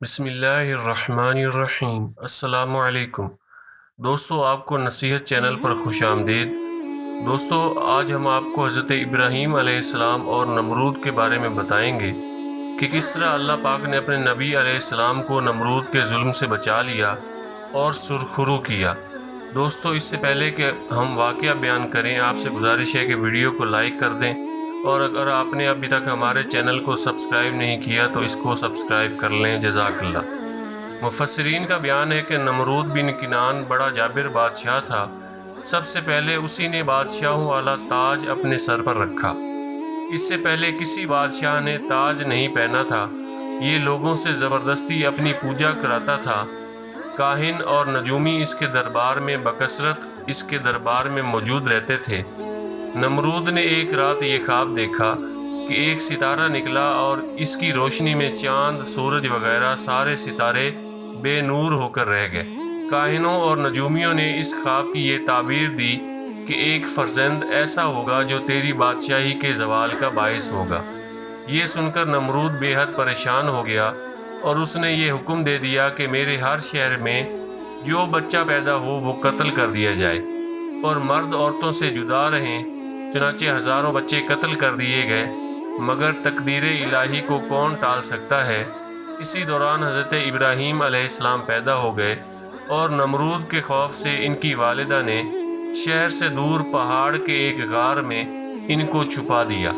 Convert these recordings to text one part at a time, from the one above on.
بسم اللہ الرحمن الرحیم۔ السلام علیکم دوستو، آپ کو نصیحت چینل پر خوش آمدید۔ دوستو، آج ہم آپ کو حضرت ابراہیم علیہ السلام اور نمرود کے بارے میں بتائیں گے کہ کس طرح اللہ پاک نے اپنے نبی علیہ السلام کو نمرود کے ظلم سے بچا لیا اور سرخرو کیا۔ دوستو، اس سے پہلے کہ ہم واقعہ بیان کریں، آپ سے گزارش ہے کہ ویڈیو کو لائک کر دیں، اور اگر آپ نے ابھی تک ہمارے چینل کو سبسکرائب نہیں کیا تو اس کو سبسکرائب کر لیں، جزاک اللہ۔ مفسرین کا بیان ہے کہ نمرود بن کنان بڑا جابر بادشاہ تھا۔ سب سے پہلے اسی نے بادشاہوں والا تاج اپنے سر پر رکھا۔ اس سے پہلے کسی بادشاہ نے تاج نہیں پہنا تھا۔ یہ لوگوں سے زبردستی اپنی پوجا کراتا تھا۔ کاہن اور نجومی اس کے دربار میں بکثرت اس کے دربار میں موجود رہتے تھے۔ نمرود نے ایک رات یہ خواب دیکھا کہ ایک ستارہ نکلا اور اس کی روشنی میں چاند، سورج وغیرہ سارے ستارے بے نور ہو کر رہ گئے۔ کاہنوں اور نجومیوں نے اس خواب کی یہ تعبیر دی کہ ایک فرزند ایسا ہوگا جو تیری بادشاہی کے زوال کا باعث ہوگا۔ یہ سن کر نمرود بے حد پریشان ہو گیا اور اس نے یہ حکم دے دیا کہ میرے ہر شہر میں جو بچہ پیدا ہو وہ قتل کر دیا جائے اور مرد عورتوں سے جدا رہیں۔ چنانچہ ہزاروں بچے قتل کر دیے گئے، مگر تقدیر الہی کو کون ٹال سکتا ہے۔ اسی دوران حضرت ابراہیم علیہ السلام پیدا ہو گئے اور نمرود کے خوف سے ان کی والدہ نے شہر سے دور پہاڑ کے ایک غار میں ان کو چھپا دیا۔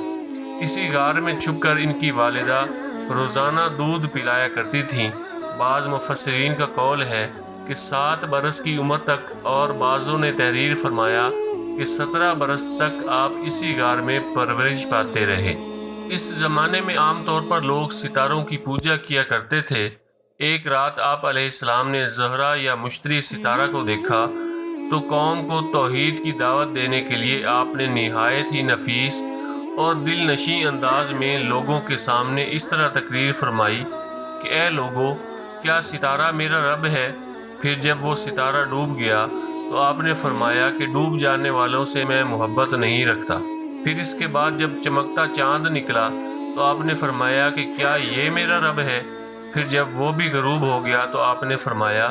اسی غار میں چھپ کر ان کی والدہ روزانہ دودھ پلایا کرتی تھیں۔ بعض مفسرین کا قول ہے کہ 7 برس کی عمر تک، اور بعضوں نے تحریر فرمایا کہ 17 برس تک آپ اسی غار میں پرورش پاتے رہے۔ اس زمانے میں عام طور پر لوگ ستاروں کی پوجا کیا کرتے تھے۔ ایک رات آپ علیہ السلام نے زہرہ یا مشتری ستارہ کو دیکھا تو قوم کو توحید کی دعوت دینے کے لیے آپ نے نہایت ہی نفیس اور دل نشیں انداز میں لوگوں کے سامنے اس طرح تقریر فرمائی کہ اے لوگو، کیا ستارہ میرا رب ہے؟ پھر جب وہ ستارہ ڈوب گیا تو آپ نے فرمایا کہ ڈوب جانے والوں سے میں محبت نہیں رکھتا۔ پھر اس کے بعد جب چمکتا چاند نکلا تو آپ نے فرمایا کہ کیا یہ میرا رب ہے؟ پھر جب وہ بھی غروب ہو گیا تو آپ نے فرمایا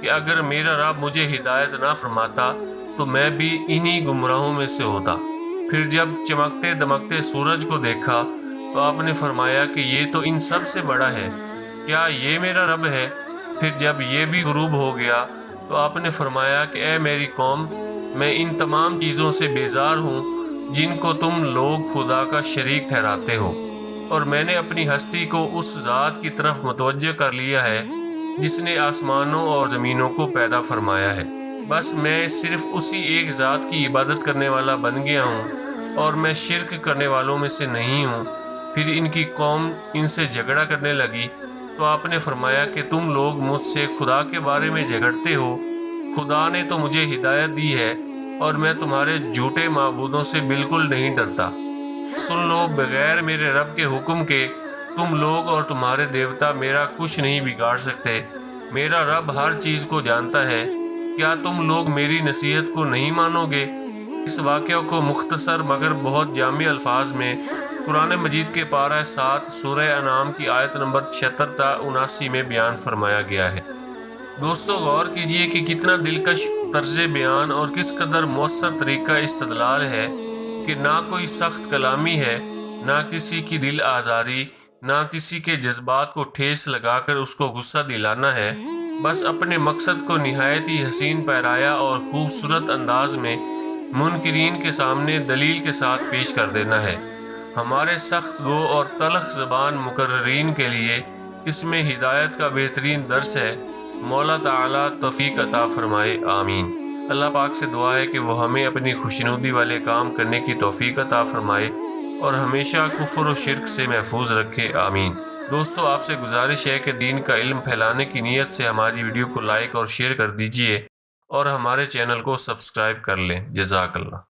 کہ اگر میرا رب مجھے ہدایت نہ فرماتا تو میں بھی انہی گمراہوں میں سے ہوتا۔ پھر جب چمکتے دمکتے سورج کو دیکھا تو آپ نے فرمایا کہ یہ تو ان سب سے بڑا ہے، کیا یہ میرا رب ہے؟ پھر جب یہ بھی غروب ہو گیا تو آپ نے فرمایا کہ اے میری قوم، میں ان تمام چیزوں سے بیزار ہوں جن کو تم لوگ خدا کا شریک ٹھہراتے ہو، اور میں نے اپنی ہستی کو اس ذات کی طرف متوجہ کر لیا ہے جس نے آسمانوں اور زمینوں کو پیدا فرمایا ہے۔ بس میں صرف اسی ایک ذات کی عبادت کرنے والا بن گیا ہوں اور میں شرک کرنے والوں میں سے نہیں ہوں۔ پھر ان کی قوم ان سے جھگڑا کرنے لگی تو آپ نے فرمایا کہ تم لوگ مجھ سے خدا کے بارے میں جھگڑتے ہو۔ خدا نے تو مجھے ہدایت دی ہے اور میں تمہارے جھوٹے معبودوں سے بالکل نہیں ڈرتا۔ سن لو، بغیر میرے رب کے حکم کے تم لوگ اور تمہارے دیوتا میرا کچھ نہیں بگاڑ سکتے۔ میرا رب ہر چیز کو جانتا ہے۔ کیا تم لوگ میری نصیحت کو نہیں مانو گے؟ اس واقعہ کو مختصر مگر بہت جامع الفاظ میں قرآن مجید کے پارہ 7 سورہ انعام کی آیت نمبر 76 تا 79 میں بیان فرمایا گیا ہے۔ دوستو، غور کیجئے کہ کتنا دلکش طرز بیان اور کس قدر مؤثر طریقہ استدلال ہے کہ نہ کوئی سخت کلامی ہے، نہ کسی کی دل آزاری، نہ کسی کے جذبات کو ٹھیس لگا کر اس کو غصہ دلانا ہے۔ بس اپنے مقصد کو نہایت ہی حسین پیرایا اور خوبصورت انداز میں منکرین کے سامنے دلیل کے ساتھ پیش کر دینا ہے۔ ہمارے سخت گو اور تلخ زبان مقررین کے لیے اس میں ہدایت کا بہترین درس ہے۔ مولا تعالیٰ توفیق عطا فرمائے، آمین۔ اللہ پاک سے دعا ہے کہ وہ ہمیں اپنی خوشنودی والے کام کرنے کی توفیق عطا فرمائے اور ہمیشہ کفر و شرک سے محفوظ رکھے، آمین۔ دوستو، آپ سے گزارش ہے کہ دین کا علم پھیلانے کی نیت سے ہماری ویڈیو کو لائک اور شیئر کر دیجئے اور ہمارے چینل کو سبسکرائب کر لیں، جزاک اللہ۔